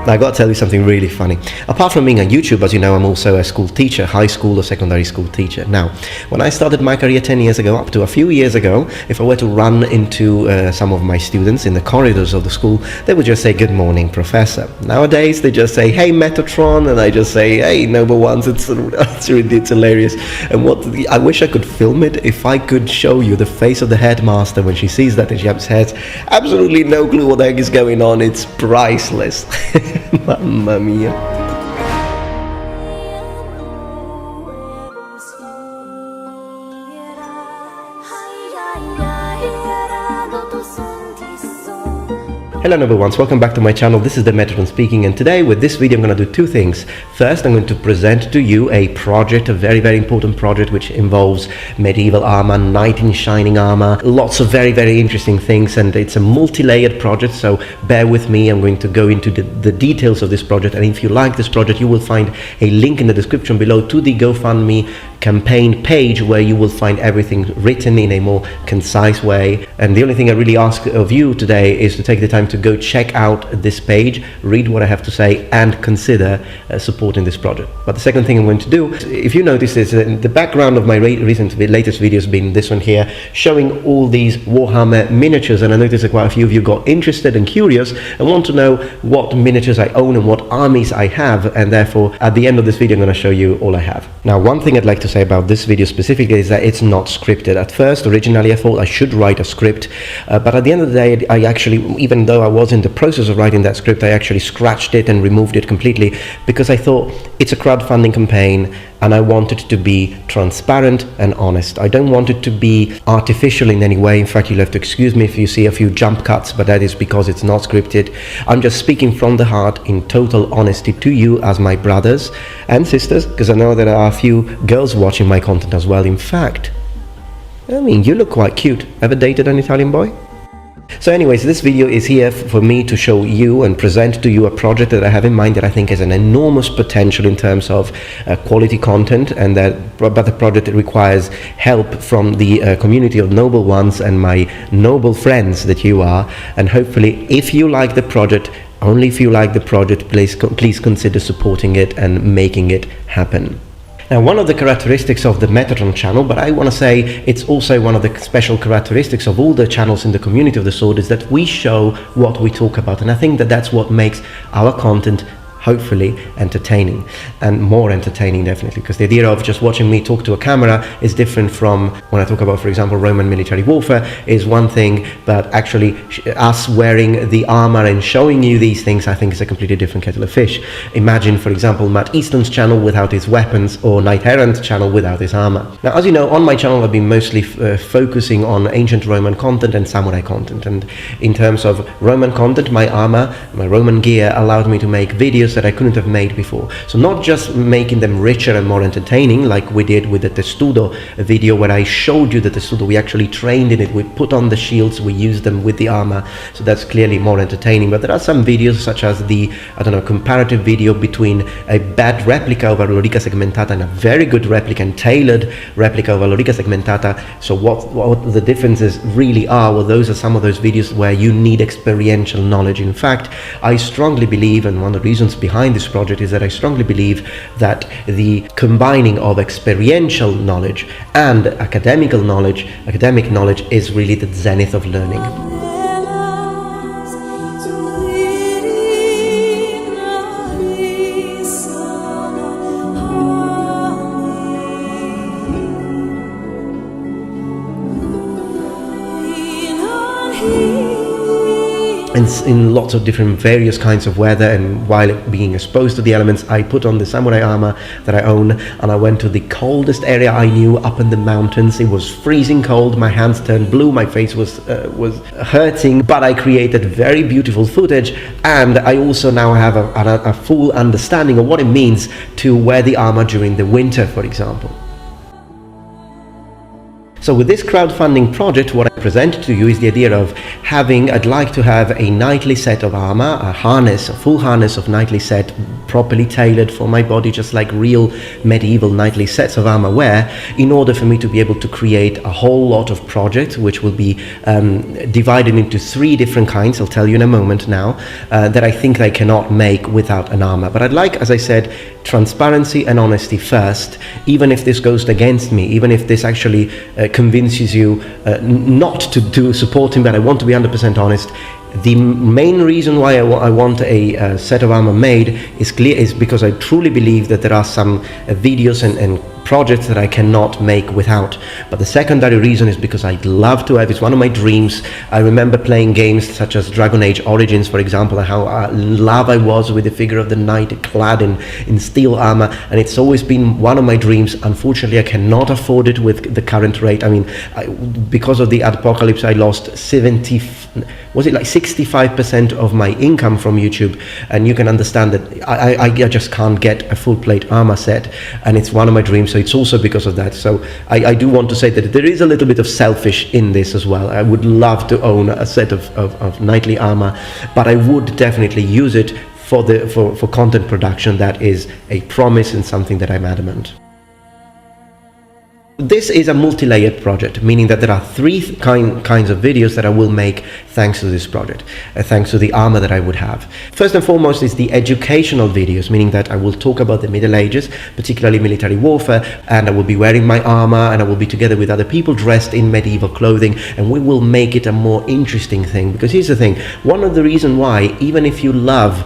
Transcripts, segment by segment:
Now, I got to tell you something really funny. Apart from being a YouTuber, as you know, I'm also a school teacher, high school or secondary school teacher. Now, when I started my career 10 years ago, up to a few years ago, if I were to run into some of my students in the corridors of the school, they would just say, "Good morning, Professor." Nowadays, they just say, "Hey, Metatron," and I just say, "Hey, Noble Ones." It's hilarious. And I wish I could film it. If I could show you the face of the headmaster when she sees that and she has absolutely no clue what the heck is going on, it's priceless. Mamma mia. Hello Noble Ones, welcome back to my channel. This is the Metatron speaking, and today with this video I'm going to do two things. First, I'm going to present to you a project, a very important project, which involves medieval armor, knight in shining armor, lots of very interesting things, and it's a multi-layered project, so bear with me. I'm going to go into the details of this project, and if you like this project, you will find a link in the description below to the GoFundMe campaign page, where you will find everything written in a more concise way. And the only thing I really ask of you today is to take the time to go check out this page, read what I have to say, and consider supporting this project. But the second thing I'm going to do, if you notice, is the background of my latest video has been this one here, showing all these Warhammer miniatures, and I noticed that quite a few of you got interested and curious and want to know what miniatures I own and what armies I have, and therefore at the end of this video I'm going to show you all I have. Now, one thing I'd like to say about this video specifically is that it's not scripted. At first, originally I thought I should write a script, but at the end of the day, I actually, even though I was in the process of writing that script, I actually scratched it and removed it completely, because I thought it's a crowdfunding campaign and I want it to be transparent and honest. I don't want it to be artificial in any way. In fact, you'll have to excuse me if you see a few jump cuts, but that is because it's not scripted. I'm just speaking from the heart in total honesty to you as my brothers and sisters, because I know there are a few girls watching my content as well. In fact, I mean, you look quite cute. Ever dated an Italian boy? So anyways, this video is here for me to show you and present to you a project that I have in mind that I think has an enormous potential in terms of quality content, and but the project requires help from the community of noble ones and my noble friends that you are. And hopefully, if you like the project, only if you like the project, please consider supporting it and making it happen. Now, one of the characteristics of the Metatron channel, but I want to say it's also one of the special characteristics of all the channels in the community of the sword, is that we show what we talk about. And I think that that's what makes our content hopefully entertaining, and more entertaining definitely, because the idea of just watching me talk to a camera is different from when I talk about, for example, Roman military warfare is one thing, but actually us wearing the armor and showing you these things, I think, is a completely different kettle of fish. Imagine, for example, Matt Easton's channel without his weapons, or Knight Errant's channel without his armor. Now, as you know, on my channel I've been mostly focusing on ancient Roman content and samurai content, and in terms of Roman content, my armor, my Roman gear allowed me to make videos that I couldn't have made before. So not just making them richer and more entertaining, like we did with the Testudo video, where I showed you the Testudo, we actually trained in it, we put on the shields, we used them with the armor, so that's clearly more entertaining. But there are some videos, such as the, I don't know, comparative video between a bad replica of a Lorica Segmentata and a very good replica and tailored replica of a Lorica Segmentata. So what the differences really are, well, those are some of those videos where you need experiential knowledge. In fact, I strongly believe, and one of the reasons behind this project is that I strongly believe that the combining of experiential knowledge and academic knowledge is really the zenith of learning. And in lots of different various kinds of weather, and while being exposed to the elements, I put on the samurai armor that I own, and I went to the coldest area I knew, up in the mountains. It was freezing cold, my hands turned blue, my face was hurting, but I created very beautiful footage, and I also now have a full understanding of what it means to wear the armor during the winter, for example. So with this crowdfunding project, what I present to you is the idea of I'd like to have a nightly set of armor, a full harness of nightly set, properly tailored for my body, just like real medieval nightly sets of armor wear, in order for me to be able to create a whole lot of projects, which will be divided into 3 different kinds. I'll tell you in a moment now, that I think I cannot make without an armor. But I'd like, as I said, transparency and honesty first, even if this goes against me, even if this actually convinces you not to support him, but I want to be 100% honest. The main reason why I want a set of armor made is because I truly believe that there are some videos and projects that I cannot make without. But the secondary reason is because I'd love to have, it's one of my dreams. I remember playing games such as Dragon Age Origins, for example, how in love I was with the figure of the knight clad in steel armor, and it's always been one of my dreams. Unfortunately, I cannot afford it with the current rate. I mean, because of the apocalypse, I lost 65% of my income from YouTube, and you can understand that I just can't get a full plate armor set, and it's one of my dreams. So it's also because of that. So I do want to say that there is a little bit of selfish in this as well. I would love to own a set of knightly armor, but I would definitely use it for content production. That is a promise and something that I'm adamant. This is a multi-layered project, meaning that there are 3 kinds of videos that I will make thanks to this project, thanks to the armor that I would have. First and foremost is the educational videos, meaning that I will talk about the Middle Ages, particularly military warfare, and I will be wearing my armor, and I will be together with other people dressed in medieval clothing, and we will make it a more interesting thing. Because here's the thing, one of the reasons why, even if you love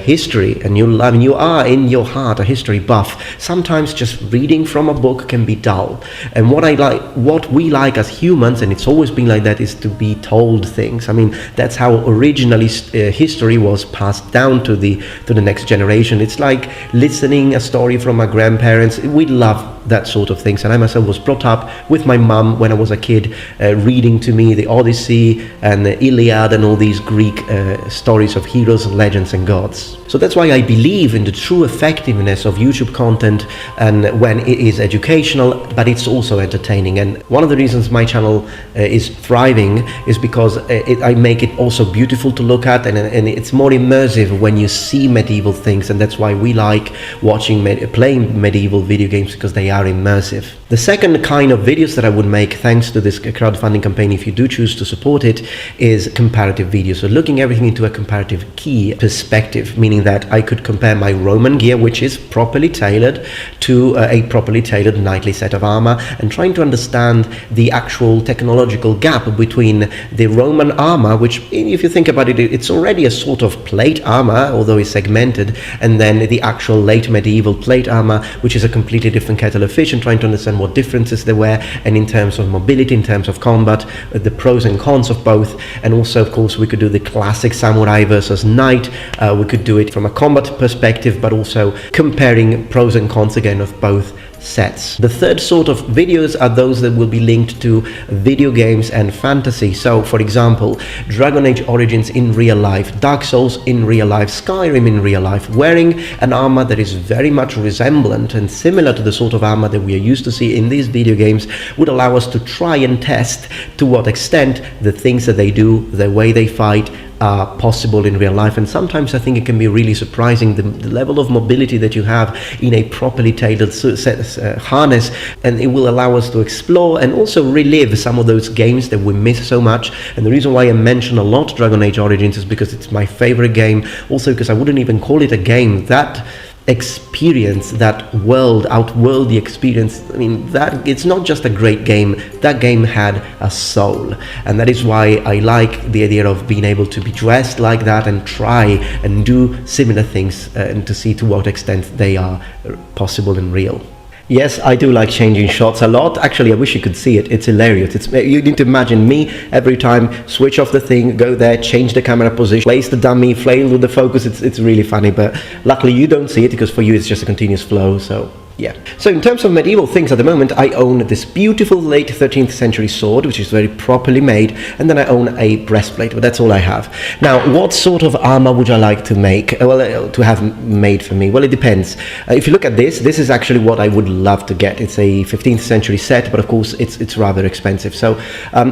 history and you are in your heart a history buff, sometimes just reading from a book can be dull. And what we like as humans, and it's always been like that, is to be told things. I mean, that's how originally history was passed down to the next generation. It's like listening a story from my grandparents. We love that sort of things, and I myself was brought up with my mum when I was a kid, reading to me the Odyssey and the Iliad and all these Greek stories of heroes, legends and gods. So that's why I believe in the true effectiveness of YouTube content, and when it is educational, but it's also entertaining. And one of the reasons my channel is thriving is because I make it also beautiful to look at, and it's more immersive when you see medieval things, and that's why we like playing medieval video games, because they are immersive. The second kind of videos that I would make thanks to this crowdfunding campaign, if you do choose to support it, is comparative videos. So looking everything into a comparative key perspective, meaning that I could compare my Roman gear, which is properly tailored, to a properly tailored knightly set of armor, and trying to understand the actual technological gap between the Roman armor, which, if you think about it, it's already a sort of plate armor, although it's segmented, and then the actual late medieval plate armor, which is a completely different kettle of fish, and trying to understand what differences there were, and in terms of mobility, in terms of combat, the pros and cons of both. And also, of course, we could do the classic samurai versus knight. We could do it from a combat perspective, but also comparing pros and cons again of both sets. The third sort of videos are those that will be linked to video games and fantasy. So, for example, Dragon Age Origins in real life, Dark Souls in real life, Skyrim in real life, wearing an armor that is very much resemblant and similar to the sort of armor that we are used to see in these video games, would allow us to try and test to what extent the things that they do, the way they fight, are possible in real life. And sometimes I think it can be really surprising, the level of mobility that you have in a properly tailored harness, and it will allow us to explore and also relive some of those games that we miss so much. And the reason why I mention a lot Dragon Age Origins is because it's my favorite game, also because I wouldn't even call it a game. That experience, that outworldly experience, I mean, that it's not just a great game, that game had a soul. And that is why I like the idea of being able to be dressed like that and try and do similar things, and to see to what extent they are possible and real. Yes, I do like changing shots a lot. Actually, I wish you could see it. It's hilarious. You need to imagine me every time, switch off the thing, go there, change the camera position, place the dummy, flail with the focus. It's really funny, but luckily you don't see it, because for you it's just a continuous flow. So Yeah. So in terms of medieval things at the moment, I own this beautiful late 13th century sword, which is very properly made, and then I own a breastplate, but that's all I have. Now, what sort of armor would I like to make, to have made for me? Well, it depends. If you look at this is actually what I would love to get. It's a 15th century set, but of course it's rather expensive. So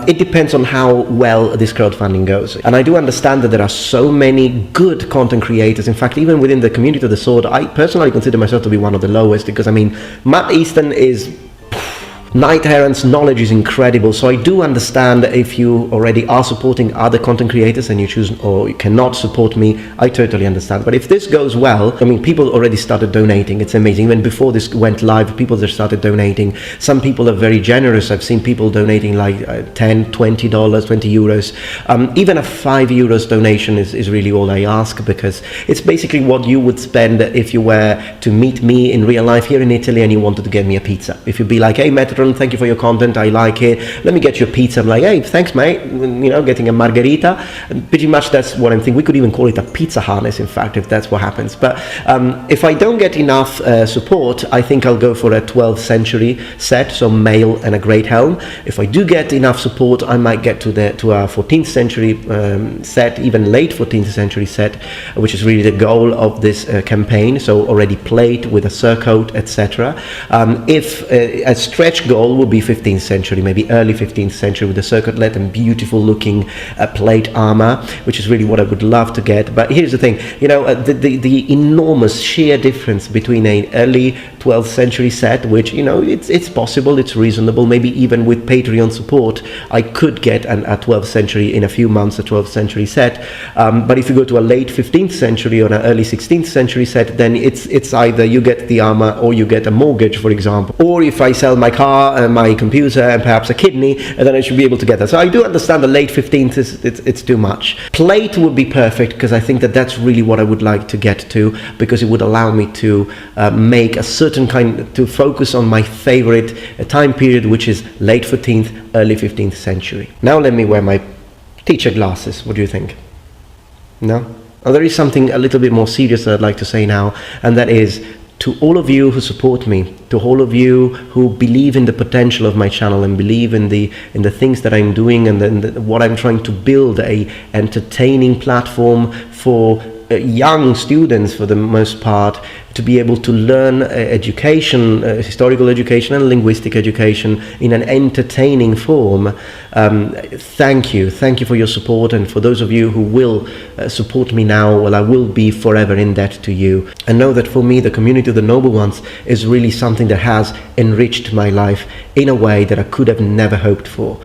it depends on how well this crowdfunding goes. And I do understand that there are so many good content creators. In fact, even within the community of the sword, I personally consider myself to be one of the lowest, because I mean, Matt Easton is Knight Errant's knowledge is incredible, so I do understand if you already are supporting other content creators and you choose or you cannot support me. I totally understand. But if this goes well, I mean, people already started donating. It's amazing. Even before this went live, people just started donating. Some people are very generous. I've seen people donating like $10, $20, 20 euros. Even a €5 donation is really all I ask, because it's basically what you would spend if you were to meet me in real life here in Italy and you wanted to get me a pizza. If you'd be like, hey, Metatron, thank you for your content, I like it, let me get you a pizza. I'm like, hey, thanks mate, you know, getting a margarita. And pretty much that's what I'm thinking. We could even call it a pizza harness, in fact, if that's what happens. But if I don't get enough support, I think I'll go for a 12th century set, so mail and a great helm. If I do get enough support, I might get to a 14th century set, even late 14th century set, which is really the goal of this campaign, so already plate with a surcoat, etc. If a stretch goal would be 15th century, maybe early 15th century, with a circlet and beautiful looking plate armor, which is really what I would love to get. But here's the thing, you know, the enormous sheer difference between an early 12th century set, which, you know, it's possible, it's reasonable, maybe even with Patreon support I could get a 12th century in a few months, a 12th century set. But if you go to a late 15th century or an early 16th century set, then it's either you get the armor or you get a mortgage, for example. Or if I sell my car and my computer and perhaps a kidney, and then I should be able to get that. So I do understand the late 15th it's too much. Plate would be perfect, because I think that's really what I would like to get to, because it would allow me to make a certain kind, to focus on my favorite time period, which is late 14th, early 15th century. Now let me wear my teacher glasses. What do you think? No? Oh, there is something a little bit more serious that I'd like to say now, and that is, to all of you who support me, to all of you who believe in the potential of my channel and believe in the things that I'm doing and what I'm trying to build, a entertaining platform for young students, for the most part, to be able to learn education, historical education and linguistic education in an entertaining form. Thank you for your support, and for those of you who will support me now, well, I will be forever in debt to you. And know that for me, the community of the Noble Ones is really something that has enriched my life in a way that I could have never hoped for.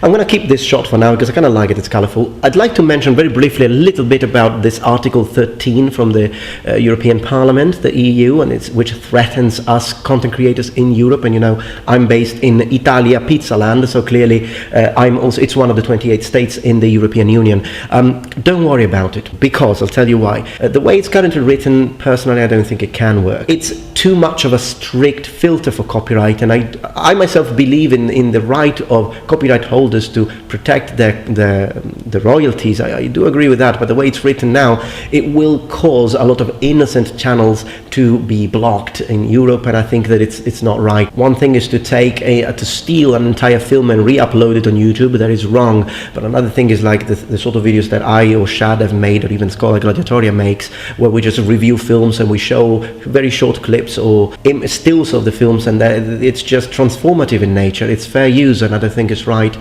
I'm going to keep this shot for now because I kind of like it, it's colorful. I'd like to mention very briefly a little bit about this Article 13 from the European Parliament, the EU, and which threatens us content creators in Europe. And you know, I'm based in Italia, pizza land, so clearly it's one of the 28 states in the European Union. Don't worry about it, because I'll tell you why. The way it's currently written, personally, I don't think it can work. It's too much of a strict filter for copyright, and I myself believe in the right of copyright holders to protect the royalties. I do agree with that, but the way it's written now, it will cause a lot of innocent channels to be blocked in Europe, and I think that it's not right. One thing is to steal an entire film and re-upload it on YouTube. That is wrong. But another thing is like the sort of videos that I or Shad have made, or even Scholar Gladiatoria makes, where we just review films and we show very short clips or stills of the films, and it's just transformative in nature. It's fair use, and I don't think it's right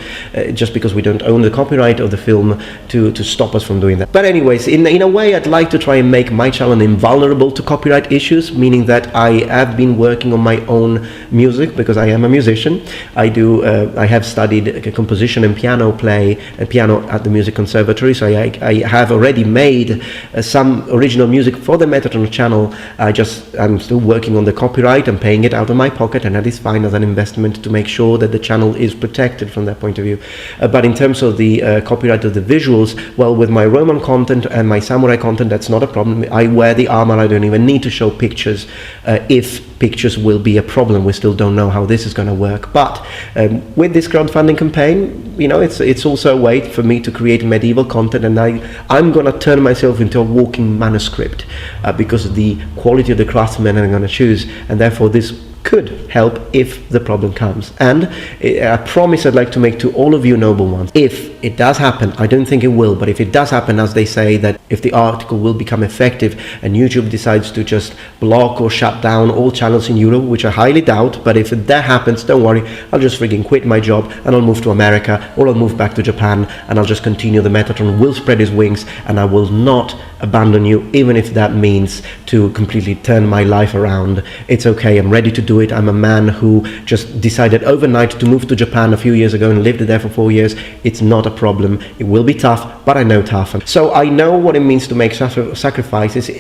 just because we don't own the copyright of the film to stop us from doing that. But anyways, in a way, I'd like to try and make my channel invulnerable to copyright issues, meaning that I have been working on my own music because I am a musician. I have studied composition and piano at the music conservatory, so I have already made some original music for the Metatron channel. I'm still working on the copyright and paying it out of my pocket, and that is fine as an investment to make sure that the channel is protected from that point of view. But in terms of the copyright of the visuals, well, with my Roman content and my samurai content, that's not a problem. I wear the armor, I don't even need to show pictures if pictures will be a problem. We still don't know how this is going to work. But with this crowdfunding campaign, you know, it's also a way for me to create medieval content, and I'm going to turn myself into a walking manuscript because of the quality of the craftsmen I'm going to choose, and therefore this could help if the problem comes. And a promise I'd like to make to all of you noble ones: if it does happen, I don't think it will, but if it does happen, as they say, that if the article will become effective and YouTube decides to just block or shut down all channels in Europe, which I highly doubt, but if that happens, don't worry, I'll just freaking quit my job and I'll move to America, or I'll move back to Japan, and I'll just continue. The Metatron will spread his wings, and I will not abandon you, even if that means to completely turn my life around. It's okay, I'm ready to do it. I'm a man who just decided overnight to move to Japan a few years ago and lived there for 4 years. It's not a problem. It will be tough, but I know tough. So I know what it means to make sacrifices.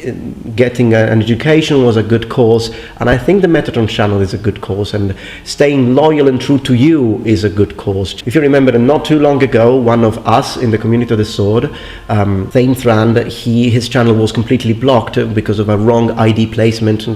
Getting an education was a good cause, and I think the Metatron channel is a good cause, and staying loyal and true to you is a good cause. If you remember, not too long ago, one of us in the community of the sword, Thane Thrand, his channel was completely blocked because of a wrong ID placement,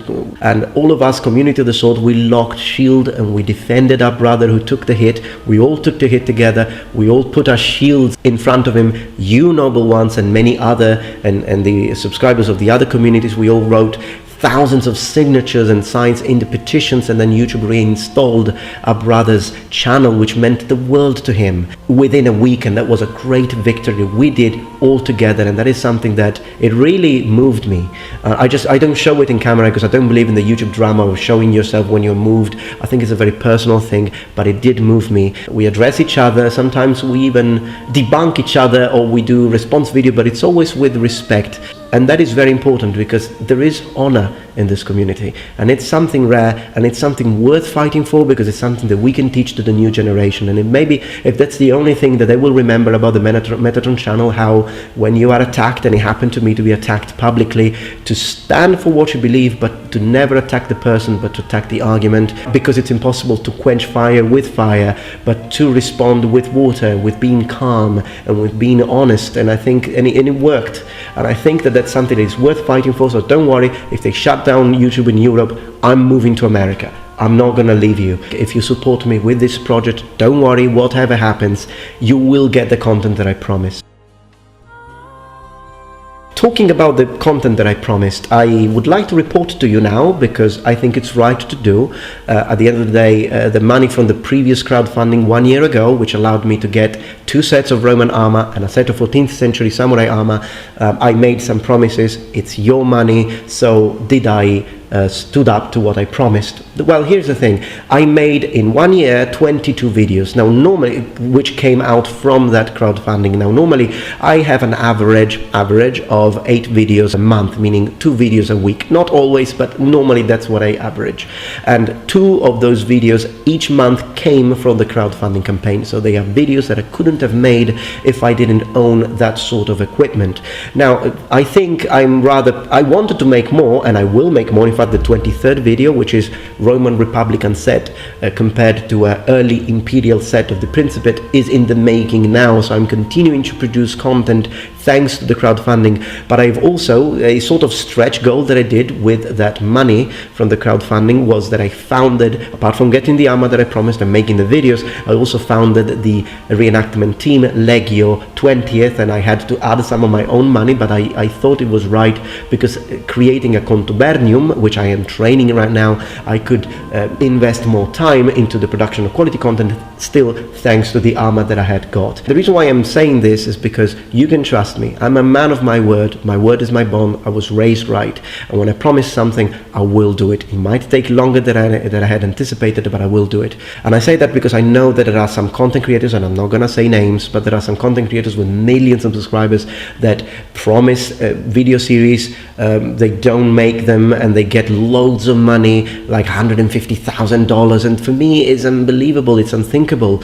and all of us, community of the sword, we locked shield and we defended our brother who took the hit. We all took the hit together. We all put our shields in front of him. You noble ones and many other, and the subscribers of the other communities, we all wrote thousands of signatures and signs in the petitions, and then YouTube reinstalled our brother's channel, which meant the world to him within a week, and that was a great victory we did all together, and that is something that it really moved me. I don't show it in camera because I don't believe in the YouTube drama of showing yourself when you're moved. I think it's a very personal thing, but it did move me. We address each other, sometimes we even debunk each other, or we do response video, but it's always with respect. And that is very important, because there is honor in this community, and it's something rare, and it's something worth fighting for, because it's something that we can teach to the new generation. And maybe if that's the only thing that they will remember about the Metatron channel, how when you are attacked, and it happened to me to be attacked publicly, to stand for what you believe, but to never attack the person, but to attack the argument, because it's impossible to quench fire with fire, but to respond with water, with being calm and with being honest. And I think, and it worked, and I think that that's something that is worth fighting for. So don't worry, if they shut down YouTube in Europe, I'm moving to America. I'm not going to leave you. If you support me with this project, don't worry, whatever happens, you will get the content that I promised. Talking about the content that I promised, I would like to report to you now, because I think it's right to do. At the end of the day, the money from the previous crowdfunding 1 year ago, which allowed me to get 2 sets of Roman armor and a set of 14th century samurai armor, I made some promises. It's your money, so did I stood up to what I promised? Well, here's the thing. I made in 1 year 22 videos. Now, normally, which came out from that crowdfunding. Now, normally, I have an average of 8 videos a month, meaning 2 videos a week. Not always, but normally that's what I average. And 2 of those videos each month came from the crowdfunding campaign. So they are videos that I couldn't have made if I didn't own that sort of equipment. Now, I think I wanted to make more, and I will make more. In fact, the 23rd video, which is Roman Republican set compared to an early imperial set of the Principate, is in the making now. So I'm continuing to produce content thanks to the crowdfunding. But I've also, a sort of stretch goal that I did with that money from the crowdfunding was that I founded, apart from getting the armor that I promised and making the videos, I also founded the reenactment team Legio 20th, and I had to add some of my own money, but I thought it was right, because creating a contubernium, which I am training right now, I could invest more time into the production of quality content, still thanks to the armor that I had got. The reason why I'm saying this is because you can trust me. I'm a man of my word. My word is my bond. I was raised right, and when I promise something, I will do it. It might take longer than I had anticipated, but I will do it. And I say that because I know that there are some content creators, and I'm not gonna say names, but there are some content creators with millions of subscribers that promise video series, they don't make them, and they get get loads of money, like $150,000, and for me it's unbelievable, it's unthinkable.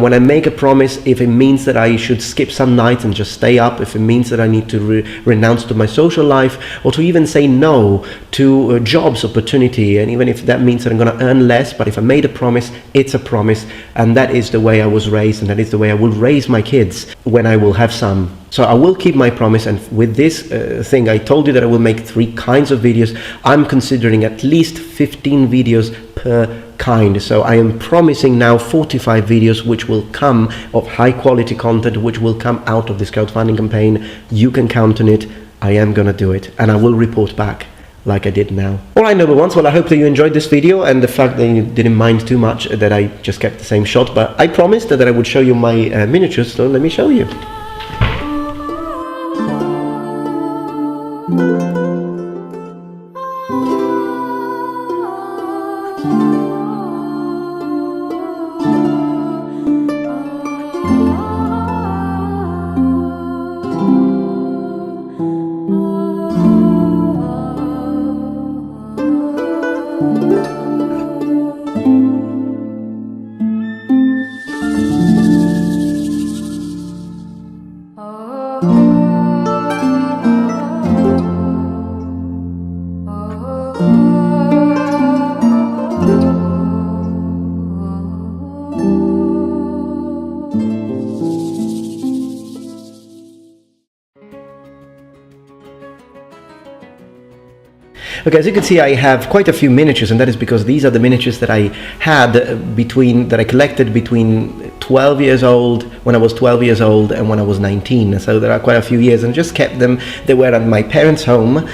When I make a promise, if it means that I should skip some nights and just stay up, if it means that I need to renounce to my social life, or to even say no to a jobs opportunity, and even if that means that I'm going to earn less, but if I made a promise, it's a promise, and that is the way I was raised, and that is the way I will raise my kids when I will have some. So I will keep my promise, and with this thing, I told you that I will make 3 kinds of videos. I'm considering at least 15 videos per kind. So I am promising now 45 videos which will come of high quality content, which will come out of this crowdfunding campaign. You can count on it. I am gonna do it, and I will report back like I did now. Alright, noble ones, well, I hope that you enjoyed this video, and the fact that you didn't mind too much that I just kept the same shot, but I promised that I would show you my miniatures, so let me show you. Okay, as you can see, I have quite a few miniatures, and that is because these are the miniatures that I had that I collected between 12 years old, when I was 12 years old, and when I was 19. So there are quite a few years, and just kept them. They were at my parents' home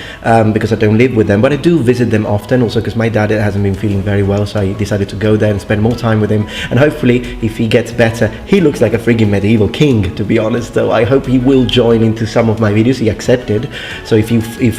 because I don't live with them, but I do visit them often, also because my dad hasn't been feeling very well, so I decided to go there and spend more time with him. And hopefully, if he gets better, he looks like a friggin' medieval king, to be honest. So I hope he will join into some of my videos. He accepted. So if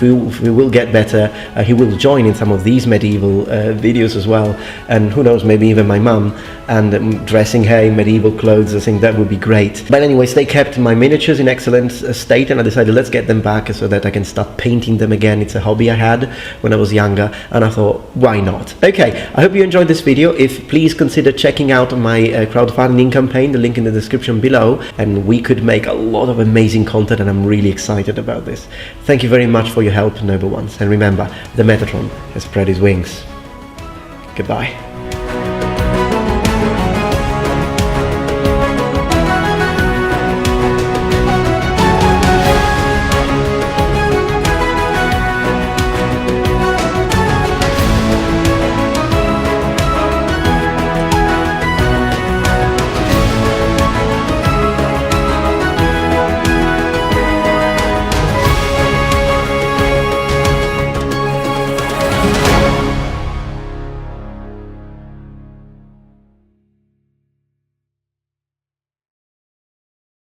we will get better, he will join in some of these medieval videos as well, and who knows, maybe even my mum, and dressing her in medieval clothes. I think that would be great. But anyways, they kept my miniatures in excellent state, and I decided let's get them back so that I can start painting them again. It's a hobby I had when I was younger, and I thought, why not? Okay, I hope you enjoyed this video. Please consider checking out my crowdfunding campaign, the link in the description below, and we could make a lot of amazing content, and I'm really excited about this. Thank you very much for your help, noble ones, and remember, the Metatron has spread his wings. Goodbye.